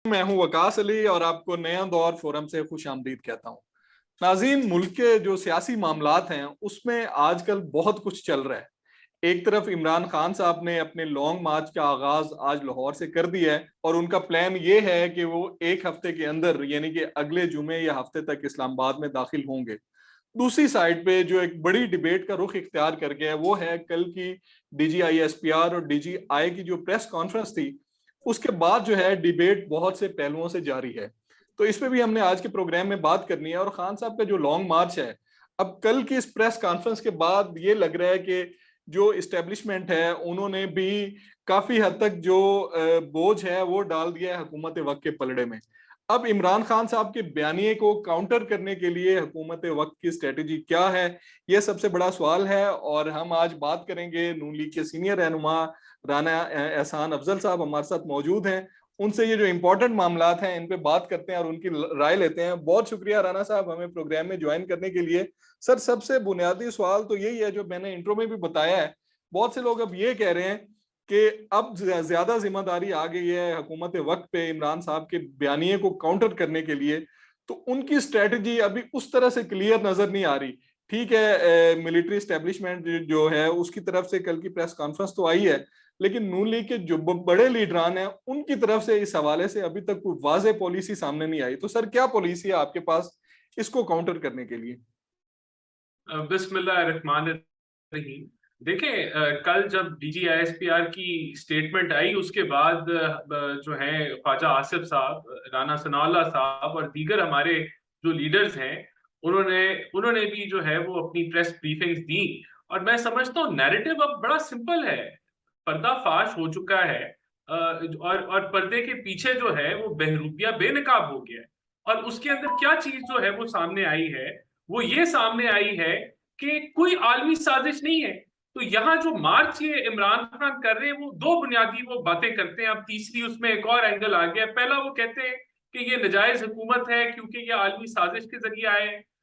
मैं हूं वकास अली और आपको नया दौर फोरम से खुश आमदीद कहता हूं। नाज़रीन, मुल्क के जो सियासी मामलात हैं उसमें आजकल बहुत कुछ चल रहा है। एक तरफ इमरान खान साहब ने अपने लॉन्ग मार्च का आगाज आज लाहौर से कर दिया है और उनका प्लान ये है कि वो एक हफ्ते के अंदर यानी कि अगले जुमे या हफ्ते तक इस्लामाबाद में दाखिल होंगे। दूसरी साइड पे जो एक बड़ी डिबेट का रुख इख्तियार कर गया है वो है कल की DGI SPR और DGI की जो प्रेस कॉन्फ्रेंस थी। उसके बाद जो है डिबेट बहुत से पहलुओं से जारी है। तो इस पे भी हमने आज के प्रोग्राम में बात करनी है। और खान साहब का जो लॉन्ग मार्च है, अब कल की इस प्रेस कॉन्फ्रेंस के बाद ये लग रहा है कि जो इस्टेब्लिशमेंट है उन्होंने भी काफी हद तक जो बोझ है वो डाल दिया है हुकूमत वक्त के पलड़े में। अब इमरान खान साहब के बयानिए को काउंटर करने के लिए हुकूमत वक्त की स्ट्रेटेजी क्या है, यह सबसे बड़ा सवाल है। और हम आज बात करेंगे, नून लीग के सीनियर रहनुमा राना एहसान अफजल साहब हमारे साथ मौजूद हैं। उनसे ये जो इम्पोर्टेंट मामलात हैं इन पे बात करते हैं और उनकी राय लेते हैं। बहुत शुक्रिया राना साहब हमें प्रोग्राम में ज्वाइन करने के लिए। सर, सबसे बुनियादी सवाल तो यही है जो मैंने इंट्रो में भी बताया है। बहुत से लोग अब ये कह रहे हैं कि अब ज्यादा जिम्मेदारी आ गई है हुकूमत वक्त पे इमरान साहब के बयानिए को काउंटर करने के लिए। तो उनकी स्ट्रेटजी अभी उस तरह से क्लियर नजर नहीं आ रही। ठीक है, मिलिट्री स्टैब्लिशमेंट जो है उसकी तरफ से कल की प्रेस कॉन्फ्रेंस तो आई है, लेकिन नून लीग के जो बड़े लीडरान हैं उनकी तरफ से इस हवाले से अभी तक कोई वाज़ेह पॉलिसी सामने नहीं आई। तो सर, क्या पॉलिसी है आपके पास इसको काउंटर करने के लिए? बिस्मिल्लाहिर्रहमानिर्रहीम। देखें, कल जब DGI SPR की स्टेटमेंट आई उसके बाद जो है ख्वाजा आसिफ साहब, राना सनाउल्लाह साहब और दीगर हमारे जो लीडर्स हैं उन्होंने उन्होंने भी जो है वो अपनी प्रेस ब्रीफिंग्स दी। और मैं समझता हूँ नैरेटिव अब बड़ा सिंपल है, पर्दाफाश हो चुका है। और पर्दे के पीछे जो है वो बहरूपिया बेनकाब हो गया है। और उसके अंदर क्या चीज जो है वो सामने आई है, वो ये सामने आई है कि कोई आलमी साजिश नहीं है। तो यहाँ जो मार्च ये इमरान खान कर रहे हैं वो दो बुनियादी वो बातें करते हैं। अब तीसरी उसमें एक और एंगल आ गया। पहला वो कहते हैं कि ये नजायज हुकूमत है क्योंकि ये आलमी साजिश के जरिए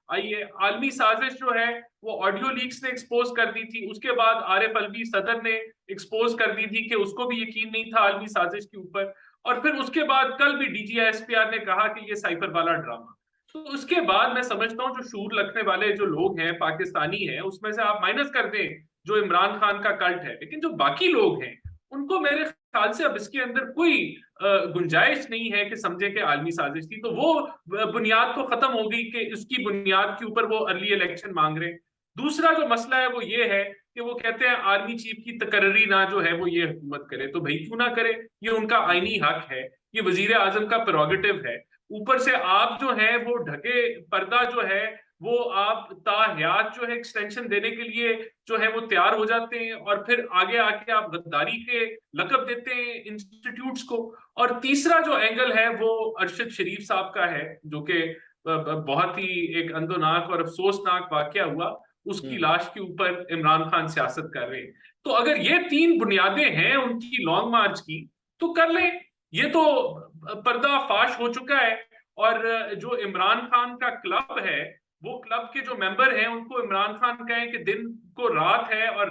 आई है। आलमी साजिश जो है वो ऑडियो लीक्स ने एक्सपोज कर दी थी। उसके बाद आरिफ अलवी सदर ने एक्सपोज कर दी थी कि उसको भी यकीन नहीं था आलमी साजिश के ऊपर। और फिर उसके बाद कल भी DGI SPR ने कहा कि ये साइफर वाला ड्रामा। तो उसके बाद मैं समझता हूँ जो शूर रखने वाले जो लोग हैं पाकिस्तानी हैं उसमें से आप माइनस कर दें जो इमरान खान का कल्ट है, लेकिन जो बाकी लोग हैं उनको मेरे ख्याल से अब इसके अंदर कोई गुंजाइश नहीं है कि समझे कि आलमी साजिश थी। तो वो बुनियाद तो खत्म हो गई कि उसकी बुनियाद के ऊपर वो अर्ली इलेक्शन मांग रहे हैं। दूसरा जो मसला है वो ये है कि वो कहते हैं आर्मी चीफ की तकर्री ना जो है वो ये हुकूमत करे। तो भाई क्यों ना करे, ये उनका आईनी हक है, ये वजीर आजम का प्रेरोगेटिव है। ऊपर से आप जो है वो ढके पर्दा जो है वो आप ताहयात जो है एक्सटेंशन देने के लिए जो है वो तैयार हो जाते हैं और फिर आगे आके आप गद्दारी के लकब देते हैं इंस्टीट्यूट्स को। और तीसरा जो एंगल है वो अरशद शरीफ साहब का है जो कि बहुत ही एक अंदोनाक और अफसोसनाक वाकया हुआ। उसकी लाश के ऊपर इमरान खान सियासत कर रहे हैं। तो अगर ये तीन बुनियादें हैं उनकी लॉन्ग मार्च की तो कर लें। ये तो पर्दाफाश हो चुका है। और जो इमरान खान का क्लब है वो क्लब के जो मेंबर हैं उनको इमरान खान कहें कि दिन को रात है और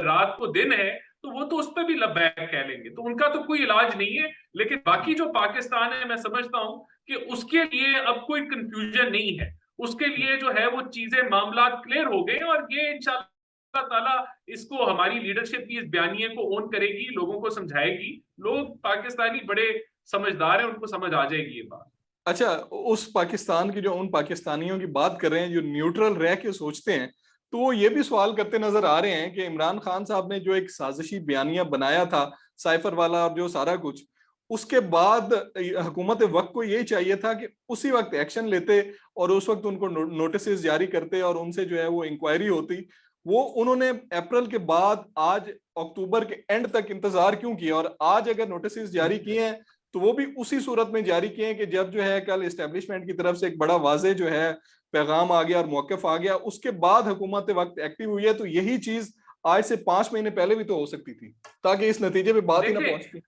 रात को दिन है तो वो तो उस पर भी लब्बैक कह लेंगे, तो उनका तो कोई इलाज नहीं है। लेकिन बाकी जो पाकिस्तान है मैं समझता हूं कि उसके लिए अब कोई कंफ्यूजन नहीं है। उसके लिए जो है वो चीजें मामला क्लियर हो गए और ये इंशाल्लाह ताला इसको हमारी लीडरशिप भी इस बयानिए को ओन करेगी, लोगों को समझाएगी। लोग पाकिस्तानी बड़े समझदार हैं, उनको समझ आ जाएगी ये बात। अच्छा, उस पाकिस्तान की जो उन पाकिस्तानियों की बात कर रहे हैं जो न्यूट्रल रह के सोचते हैं, तो वो ये भी सवाल करते नजर आ रहे हैं कि इमरान खान साहब ने जो एक साजिशी बयानिया बनाया था साइफर वाला और जो सारा कुछ, उसके बाद हुकूमत वक्त को यही चाहिए था कि उसी वक्त एक्शन लेते और उस वक्त उनको नोटिस जारी करते और उनसे जो है वो इंक्वायरी होती। वो उन्होंने अप्रैल के बाद आज अक्टूबर के एंड तक इंतजार क्यों किया? और आज अगर नोटिस जारी किए हैं तो वो भी उसी सूरत में जारी किए हैं कि जब जो है कल एस्टेब्लिशमेंट की तरफ से एक बड़ा वाजे जो है पैगाम आ गया और मौकफ आ गया, उसके बाद हुकूमत वक्त एक्टिव हुई है। तो यही चीज आज से 5 महीने पहले भी तो हो सकती थी ताकि इस नतीजे पे बात ही ना देखिए, पहुंचती।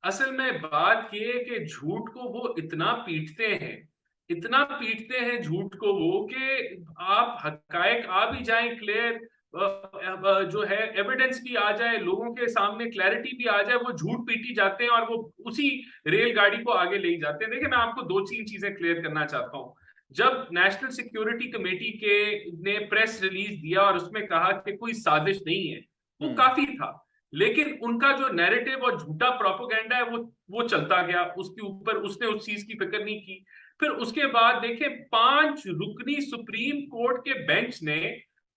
असल में बात ये है कि झूठ को वो इतना पीटते हैं, इतना पीटते हैं झूठ को वो कि आप हकायक आ भी जाएं क्लियर जो है एविडेंस भी आ जाए, लोगों के सामने क्लैरिटी भी आ जाए, वो झूठ पीटी जाते हैं और वो उसी रेलगाड़ी को आगे ले जाते हैं। देखिए, मैं आपको दो तीन चीजें क्लियर करना चाहता हूँ। जब नेशनल सिक्योरिटी कमेटी के ने प्रेस रिलीज दिया और उसमें कहा कि कोई साजिश नहीं है, वो काफी था। लेकिन उनका जो नैरेटिव और झूठा प्रोपेगेंडा है वो चलता गया, उसके ऊपर उसने उस चीज की फिक्र नहीं की। फिर उसके बाद देखिए, 5 रुकनी सुप्रीम कोर्ट के बेंच ने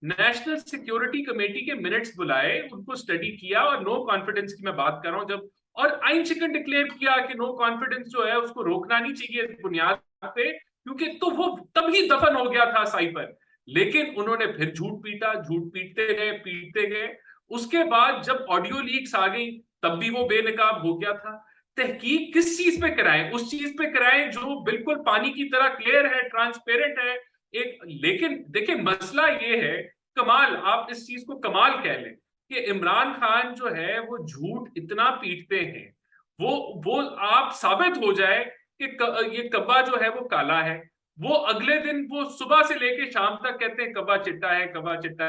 नेशनल सिक्योरिटी कमेटी के मिनट्स बुलाए, उनको स्टडी किया, और नो कॉन्फिडेंस की मैं बात कर रहा हूं जब, और आइन चिकन डिक्लेयर किया कि नो कॉन्फिडेंस जो है उसको रोकना नहीं चाहिए इस बुनियाद पे, क्योंकि तो वो तभी दफन हो गया था साइपर। लेकिन उन्होंने फिर झूठ पीटा, झूठ पीटते गए। उसके बाद जब ऑडियो लीक्स आ गई, तब भी वो बेनकाब हो गया था। तहकीक किस चीज पे कराएं? उस चीज पे कराएं जो बिल्कुल पानी की तरह क्लियर है, ट्रांसपेरेंट है। एक लेकिन देखिए, मसला ये है, कमाल, आप इस चीज को कमाल कह लें कि इमरान खान जो है वो झूठ इतना पीटते हैं, वो आप साबित हो जाए कि ये कब्बा जो है वो काला है, वो अगले दिन वो सुबह से लेके शाम तक कहते हैं कब्बा चिट्टा है, कब्बा चिट्टा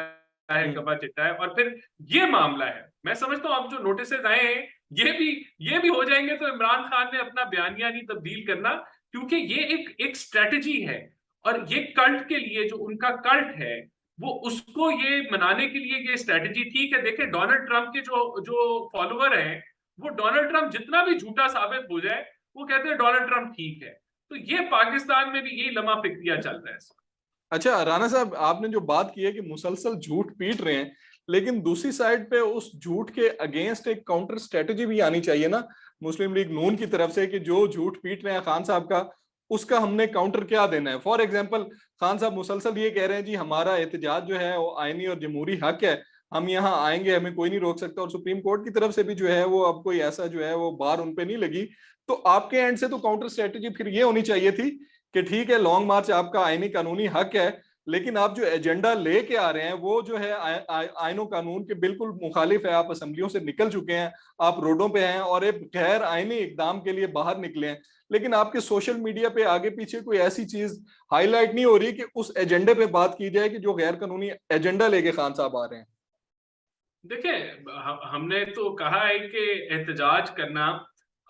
है, कब्बा चिट्टा है, और फिर ये मामला है। मैं समझता हूँ अब जो नोटिसेस आए हैं, ये भी हो जाएंगे तो इमरान खान ने अपना बयानिया नहीं तब्दील करना, क्योंकि ये एक स्ट्रेटजी है। और ये कल्ट के लिए, जो उनका कल्ट है, वो उसको ये मनाने के लिए ये स्ट्रेटजी ठीक है। देखिए, डोनाल्ड ट्रंप के जो जो फॉलोवर हैं, वो डोनाल्ड ट्रंप जितना भी झूठा साबित हो जाए, वो कहते हैं डोनाल्ड ट्रंप ठीक है। तो ये पाकिस्तान में भी यही लम्हा फिक्रिया चल रहा है। अच्छा राणा साहब, आपने जो बात की है कि मुसलसल झूठ पीट रहे हैं, लेकिन दूसरी साइड पे उस झूठ के अगेंस्ट एक काउंटर स्ट्रेटजी भी आनी चाहिए ना, मुस्लिम लीग नून की तरफ से, कि जो झूठ पीट रहे हैं खान साहब का, उसका हमने काउंटर क्या देना है। फॉर एग्जांपल, खान साहब मुसलसल ये कह रहे हैं जी हमारा एहतजाज जो है वो आईनी और जमहूरी हक है, हम यहाँ आएंगे, हमें कोई नहीं रोक सकता, और सुप्रीम कोर्ट की तरफ से भी जो है वो अब कोई ऐसा जो है वो बार उन पे नहीं लगी। तो आपके एंड से तो काउंटर स्ट्रेटजी फिर ये होनी चाहिए थी कि ठीक है, लॉन्ग मार्च आपका आईनी कानूनी हक है, लेकिन आप जो एजेंडा लेके आ रहे हैं वो जो है आइनों कानून के बिल्कुल मुखालिफ है। आप असेंबलियों से निकल चुके हैं, आप रोडों पे हैं और एक गैर आईनी इकदाम के लिए बाहर निकले हैं, लेकिन आपके सोशल मीडिया पे आगे पीछे कोई ऐसी चीज हाईलाइट नहीं हो रही कि उस एजेंडे पे बात की जाए कि जो गैर कानूनी एजेंडा लेके खान साहब आ रहे हैं। देखिए, हमने तो कहा है कि एहतजाज करना,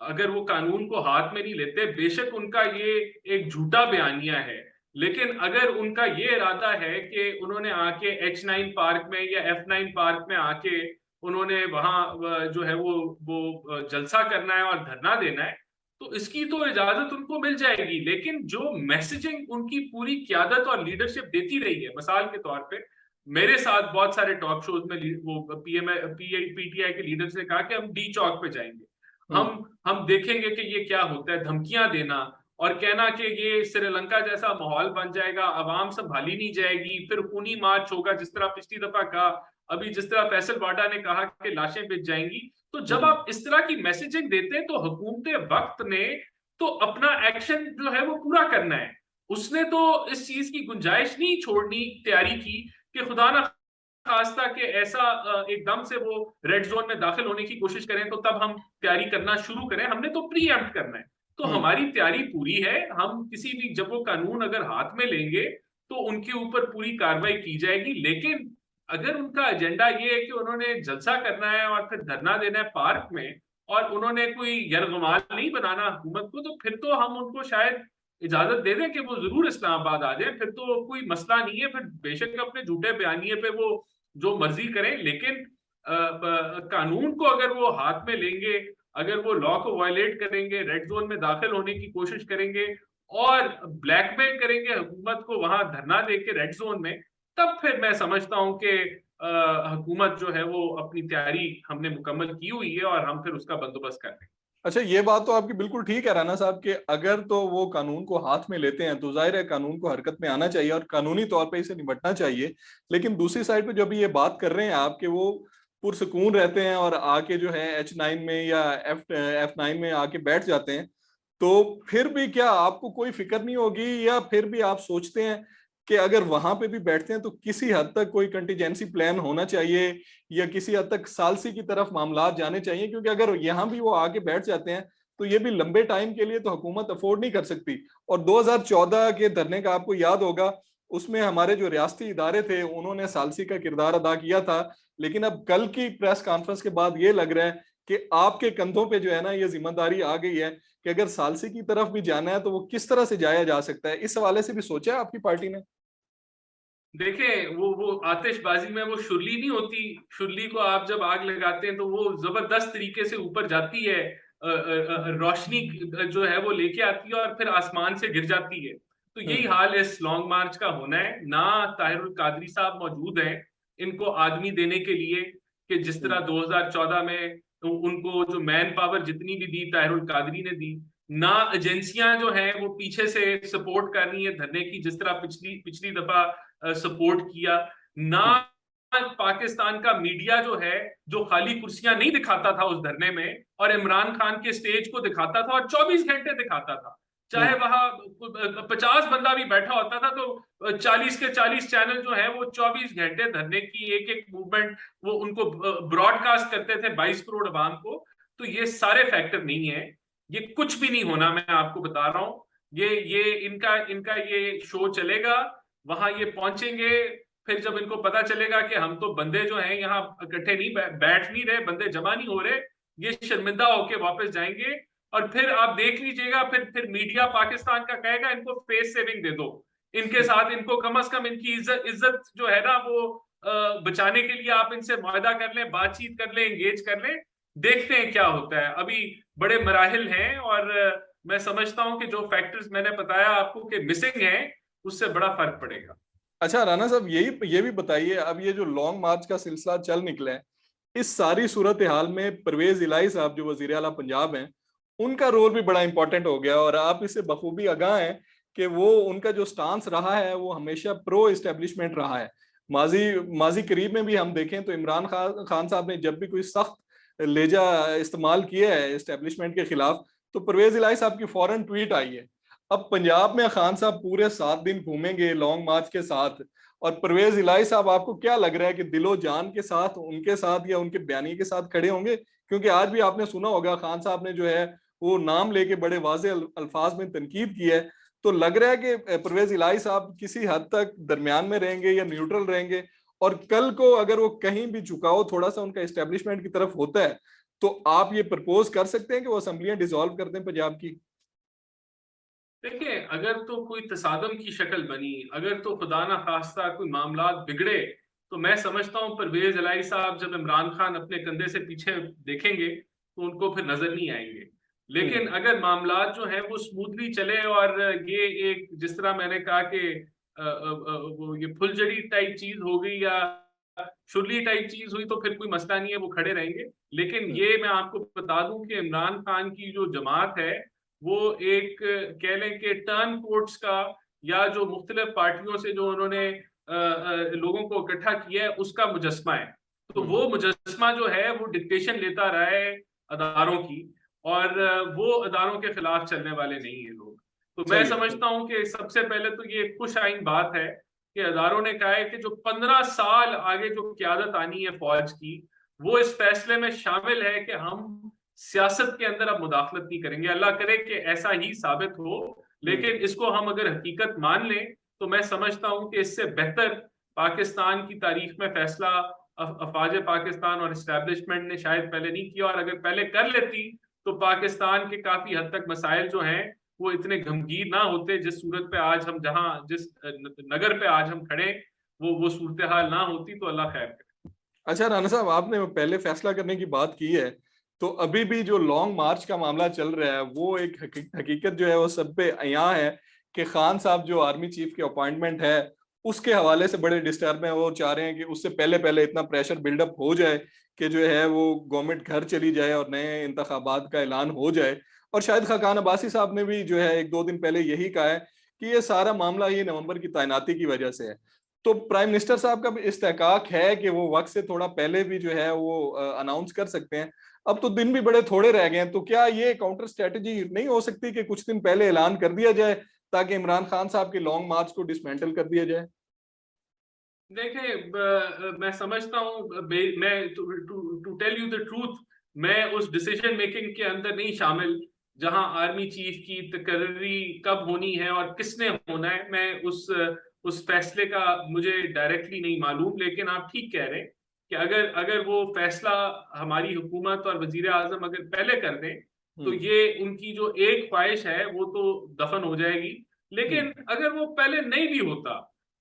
अगर वो कानून को हाथ में नहीं लेते, बेशक उनका ये एक झूठा बयानिया है, लेकिन अगर उनका ये इरादा है कि उन्होंने आके H9 पार्क में या F9 पार्क में आके उन्होंने वहां जो है वो जलसा करना है और धरना देना है, तो इसकी तो इजाजत उनको मिल जाएगी। लेकिन जो मैसेजिंग उनकी पूरी क्यादत और लीडरशिप देती रही है, मिसाल के तौर पे मेरे साथ बहुत सारे टॉक शोज में वो पीटीआई के लीडर से कहा कि हम डी चौक पे जाएंगे, हम देखेंगे कि ये क्या होता है, धमकियां देना और कहना कि ये श्रीलंका जैसा माहौल बन जाएगा, आवाम संभाली नहीं जाएगी, फिर खूनी मार्च होगा जिस तरह पिछली दफा कहा, अभी जिस तरह फैसल वाडा ने कहा कि लाशें बिछ जाएंगी। तो जब आप इस तरह की मैसेजिंग देते हैं, तो हुकूमत वक्त ने तो अपना एक्शन जो है वो पूरा करना है। उसने तो इस चीज की गुंजाइश नहीं छोड़नी, तैयारी की कि खुदा ना खास्ता कि ऐसा एकदम से वो रेड जोन में दाखिल होने की कोशिश करें, तो तब हम तैयारी करना शुरू करें। हमने तो प्री एम्प्ट करना है, तो हमारी तैयारी पूरी है। हम किसी भी, जब वो कानून अगर हाथ में लेंगे तो उनके ऊपर पूरी कार्रवाई की जाएगी। लेकिन अगर उनका एजेंडा ये है कि उन्होंने जलसा करना है और फिर धरना देना है पार्क में, और उन्होंने कोई यरगमाल नहीं बनाना हुकूमत को, तो फिर तो हम उनको शायद इजाजत दे दें कि वो जरूर इस्लामाबाद आ जाए, फिर तो कोई मसला नहीं है, फिर बेशक अपने झूठे बयानिए पे वो जो मर्जी करें। लेकिन कानून को अगर वो हाथ में लेंगे, अगर वो लॉ को वायलेट करेंगे, रेड जोन में दाखिल होने की कोशिश करेंगे और ब्लैकमेल करेंगे हुकूमत को वहां धरना दे के रेड जोन में, तब फिर मैं समझता हूं कि हुकूमत जो है वो अपनी तैयारी हमने मुकम्मल की हुई है और हम फिर उसका बंदोबस्त कर रहे हैं। अच्छा, ये बात तो आपकी बिल्कुल ठीक है राणा साहब, कि अगर तो वो कानून को हाथ में लेते हैं तो जाहिर है कानून को हरकत में आना चाहिए और कानूनी तौर पे इसे निपटना चाहिए। लेकिन दूसरी साइड पे जब ये बात कर रहे हैं आप कि वो पुरसकून रहते हैं और आके जो है H9 में या F9 में आके बैठ जाते हैं, तो फिर भी क्या आपको कोई फिक्र नहीं होगी, या फिर भी आप सोचते हैं कि अगर वहां पे भी बैठते हैं तो किसी हद तक कोई कंटीजेंसी प्लान होना चाहिए, या किसी हद तक सालसी की तरफ मामला जाने चाहिए? क्योंकि अगर यहाँ भी वो आके बैठ जाते हैं तो ये भी लंबे टाइम के लिए तो हुकूमत अफोर्ड नहीं कर सकती। और 2014 के धरने का आपको याद होगा उसमें हमारे जो रियासती इदारे थे उन्होंने सालसी का किरदार अदा किया था, लेकिन अब कल की प्रेस कॉन्फ्रेंस के बाद ये लग रहा है कि आपके कंधों पे जो है ना ये जिम्मेदारी आ गई है कि अगर सालसी की तरफ भी जाना है तो वो किस तरह से जाया जा सकता है। इस हवाले से भी सोचा है आपकी पार्टी ने? देखिए, वो आतिशबाजी में वो शुरली नहीं होती, शुरली को आप जब आग लगाते हैं तो वो जबरदस्त तरीके से ऊपर जाती है, रोशनी जो है वो लेके आती है और फिर आसमान से गिर जाती है। तो यही हम्म। हाल इस लॉन्ग मार्च का होना है। ना ताहिरुल कादरी साहब मौजूद हैं इनको आदमी देने के लिए, कि जिस तरह हम्म। 2014 में तो उनको जो मैन पावर जितनी भी दी ताहिरुल कादरी ने दी। ना एजेंसियां जो हैं वो पीछे से सपोर्ट कर रही है धरने की, जिस तरह पिछली पिछली दफा सपोर्ट किया। ना हम्म। पाकिस्तान का मीडिया जो है, जो खाली कुर्सियां नहीं दिखाता था उस धरने में और इमरान खान के स्टेज को दिखाता था और 24 घंटे दिखाता था, चाहे हम्म। वहां 50 बंदा भी बैठा होता था तो 40 के 40 चैनल जो है वो 24 घंटे धरने की एक एक मूवमेंट वो उनको ब्रॉडकास्ट करते थे 22 करोड़ अवाम को। तो ये सारे फैक्टर नहीं है, ये कुछ भी नहीं होना, मैं आपको बता रहा हूं। ये इनका इनका ये शो चलेगा, वहां ये पहुंचेंगे। फिर जब इनको पता चलेगा कि हम तो बंदे जो हैं यहाँ इकट्ठे नहीं बैठ नहीं रहे, बंदे जमा नहीं हो रहे, ये शर्मिंदा होके वापस जाएंगे। और फिर आप देख लीजिएगा, फिर मीडिया पाकिस्तान का कहेगा इनको फेस सेविंग दे दो, इनके साथ इनको कम से कम इनकी इज्जत इज्जत जो है ना वो बचाने के लिए आप इनसे मुआहदा कर लें, बातचीत कर लें, एंगेज कर लें। देखते हैं क्या होता है, अभी बड़े मराहिल हैं। और मैं समझता हूं कि जो फैक्टर्स मैंने बताया आपको कि मिसिंग हैं, उससे बड़ा फर्क पड़ेगा। अच्छा राना साहब, यही ये भी बताइए, अब ये जो लॉन्ग मार्च का सिलसिला चल निकला है, इस सारी सूरत हाल में परवेज इलाही साहब जो वजीर आला पंजाब हैं, उनका रोल भी बड़ा इंपॉर्टेंट हो गया और आप इससे बखूबी आगाह हैं कि वो उनका जो स्टांस रहा है वो हमेशा प्रो एस्टेब्लिशमेंट रहा है। माजी माजी करीब में भी हम देखें तो इमरान खान साहब ने जब भी कोई सख्त लेजा इस्तेमाल किया है एस्टेब्लिशमेंट के खिलाफ, तो परवेज इलाही साहब की फौरन ट्वीट आई है। अब पंजाब में खान साहब पूरे 7 दिन घूमेंगे लॉन्ग मार्च के साथ, और परवेज इलाही साहब आपको क्या लग रहा है कि दिलो जान के साथ उनके साथ या उनके बयानी के साथ खड़े होंगे? क्योंकि आज भी आपने सुना होगा खान साहब ने जो है वो नाम लेके बड़े वाजे अल्फाज में तनकीद की है। तो लग रहा है कि परवेज इलाही साहब किसी हद तक दरमियान में रहेंगे या न्यूट्रल रहेंगे, और कल को अगर वो कहीं भी झुकाव थोड़ा सा उनका एस्टेब्लिशमेंट की तरफ होता है तो आप ये प्रपोज कर सकते हैं कि वो असेंबलियां डिसॉल्व कर दें पंजाब की? देखिए, अगर तो कोई तसादम की शक्ल बनी, अगर तो खुदा ना खास्ता कोई मामला बिगड़े, तो मैं समझता हूं परवेज इलाही साहब जब इमरान खान अपने कंधे से पीछे देखेंगे तो उनको फिर नजर नहीं आएंगे। लेकिन हम्म। अगर मामला जो है वो स्मूथली चले और ये एक जिस तरह मैंने कहा कि वो ये फुलझड़ी टाइप चीज हो गई या शुरली टाइप चीज हुई, तो फिर कोई मसला नहीं है, वो खड़े रहेंगे। लेकिन हम्म। ये मैं आपको बता दूं कि इमरान खान की जो जमात है वो एक कह लें कि टर्न कोर्ट्स का या जो मुख्तलिफ पार्टियों से जो उन्होंने लोगों को इकट्ठा किया है उसका मुजस्मा है। तो हम्म। वो मुजस्मा जो है वो डिक्टेशन लेता रहा है अदारों की, और वो अदारों के खिलाफ चलने वाले नहीं है लोग। तो मैं चलिए। समझता हूं कि सबसे पहले तो ये खुश आइन बात है कि अदारों ने कहा है कि जो 15 साल आगे जो क्यादत आनी है फौज की, वो इस फैसले में शामिल है कि हम सियासत के अंदर अब मुदाखलत नहीं करेंगे। अल्लाह करे कि ऐसा ही साबित हो, हम्म। लेकिन इसको हम अगर हकीकत मान लें तो मैं समझता हूं कि इससे बेहतर पाकिस्तान की तारीख में फैसला अफवाज पाकिस्तान और इस्टेब्लिशमेंट ने शायद पहले नहीं किया। और अगर पहले कर लेती तो पाकिस्तान के काफी हद तक मसाइल जो हैं वो इतने गमगीन ना होते, जिस सूरत पे आज हम जहां जिस नगर पे आज हम खड़े वो सूरत हाल ना होती। तो अल्लाह खैर करे। अच्छा राना साहब, आपने पहले फैसला करने की बात की है, तो अभी भी जो लॉन्ग मार्च का मामला चल रहा है वो एक हकीकत जो है वो सब पे अयां है कि खान साहब जो आर्मी चीफ के अपॉइंटमेंट है उसके हवाले से बड़े डिस्टर्ब हैं। वो चाह रहे हैं कि उससे पहले पहले इतना प्रेशर बिल्डअप हो जाए कि जो है वो गवर्नमेंट घर चली जाए और नए इंतखाबात का ऐलान हो जाए। और शायद खाकान अब्बासी साहब ने भी जो है 1-2 दिन पहले यही कहा है कि ये सारा मामला ही नवंबर की तैनाती की वजह से है। तो प्राइम मिनिस्टर साहब का भी इस्तेकाक है कि वो वक्त से थोड़ा पहले भी जो है वो अनाउंस कर सकते हैं। अब तो दिन भी बड़े थोड़े रह गए हैं, तो क्या ये काउंटर स्ट्रेटजी नहीं हो सकती कि कुछ दिन पहले ऐलान कर दिया जाए ताकि इमरान खान साहब के लॉन्ग मार्च को डिसमेंटल कर दिया जाए? देखिए, मैं समझता हूँ, मैं to tell you the truth, मैं उस डिसीजन मेकिंग के अंदर नहीं शामिल जहां आर्मी चीफ की तकर्री कब होनी है और किसने होना है। मैं उस फैसले का मुझे डायरेक्टली नहीं मालूम, लेकिन आप ठीक कह रहे हैं कि अगर अगर वो फैसला हमारी हुकूमत और वजीर आजम अगर पहले कर दें तो ये उनकी जो एक ख्वाहिश है वो तो दफन हो जाएगी। लेकिन अगर वो पहले नहीं भी होता,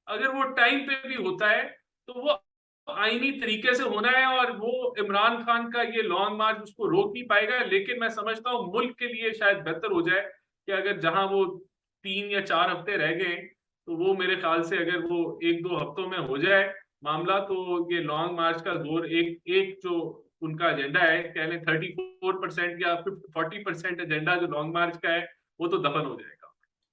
अगर वो टाइम पे भी होता है, तो वो आईनी तरीके से होना है, और वो इमरान खान का ये लॉन्ग मार्च उसको रोक नहीं पाएगा। लेकिन मैं समझता हूँ मुल्क के लिए शायद बेहतर हो जाए कि अगर जहां वो 3 या 4 हफ्ते रह गए, तो वो मेरे ख्याल से अगर वो 1-2 हफ्तों में हो जाए मामला, तो ये लॉन्ग मार्च का जोर एक एक जो उनका एजेंडा है, कह लें 34% या 40% एजेंडा जो लॉन्ग मार्च का है, वो तो दफन हो जाएगा।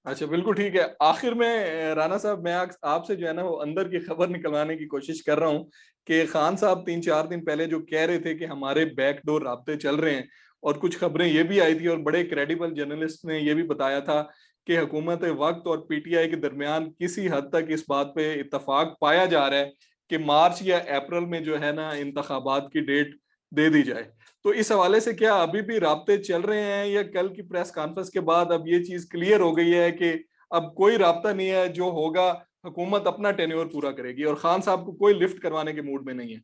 अच्छा, बिल्कुल ठीक है। आखिर में राना साहब, मैं आपसे जो है ना वो अंदर की खबर निकलवाने की कोशिश कर रहा हूँ कि खान साहब 3-4 दिन पहले जो कह रहे थे कि हमारे बैकडोर राब्ते चल रहे हैं, और कुछ खबरें ये भी आई थी और बड़े क्रेडिबल जर्नलिस्ट ने ये भी बताया था कि हुकूमत वक्त और पीटीआई के दरमियान किसी हद तक इस बात पे इत्तफाक पाया जा रहा है कि मार्च या अप्रैल में जो है ना इंतखाबात की डेट दे दी जाए। तो इस हवाले से क्या अभी भी राब्ते चल रहे हैं, या कल की प्रेस कॉन्फ्रेंस के बाद अब ये चीज क्लियर हो गई है कि अब कोई राब्ता नहीं है, जो होगा हुकूमत अपना टेन्योर पूरा करेगी और खान साहब को कोई लिफ्ट करवाने के मूड में नहीं है?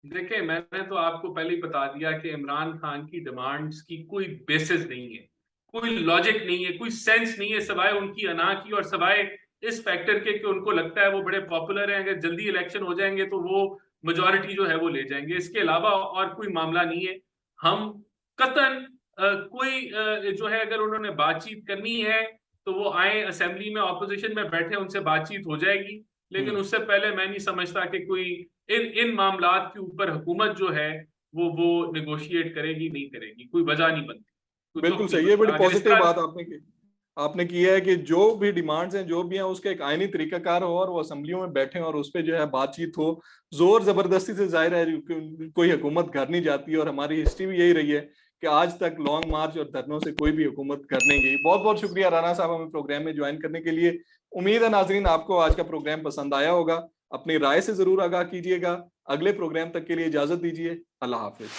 देखिए, मैंने तो आपको पहले ही बता दिया कि इमरान खान की डिमांड्स की कोई बेसिस नहीं है, कोई लॉजिक नहीं है, कोई सेंस नहीं है, सिवाय उनकी अना की और सिवाय इस फैक्टर के कि उनको लगता है वो बड़े पॉपुलर हैं, अगर जल्दी इलेक्शन हो जाएंगे तो वो मेजोरिटी जो है वो ले जाएंगे। इसके अलावा और कोई मामला नहीं है। हम कतन कोई जो है, अगर उन्होंने बातचीत करनी है तो वो आए असेंबली में, ऑपोजिशन में बैठे, उनसे बातचीत हो जाएगी। लेकिन उससे पहले मैं नहीं समझता कि कोई इन इन मामलात के ऊपर हुकूमत जो है वो नेगोशिएट करेगी, नहीं करेगी, कोई वजह नहीं बनती, कोई बिल्कुल तुक नहीं सही है, बड़ी बनता। अगर पॉजिटिव इसका बात आपने की है कि जो भी डिमांड्स हैं जो भी हैं उसका एक आईनी तरीकाकार हो और वो असेंबलियों में बैठे और उस पर जो है बातचीत हो। जोर जबरदस्ती से जाहिर है कि कोई हुकूमत घर नहीं जाती, और हमारी हिस्ट्री भी यही रही है कि आज तक लॉन्ग मार्च और धरनों से कोई भी हुकूमत कर नहीं गई। बहुत बहुत शुक्रिया राना साहब हमें प्रोग्राम में ज्वाइन करने के लिए। उम्मीद है नाजरीन आपको आज का प्रोग्राम पसंद आया होगा। अपनी राय से जरूर आगाह कीजिएगा। अगले प्रोग्राम तक के लिए इजाजत दीजिए। अल्लाह हाफिज।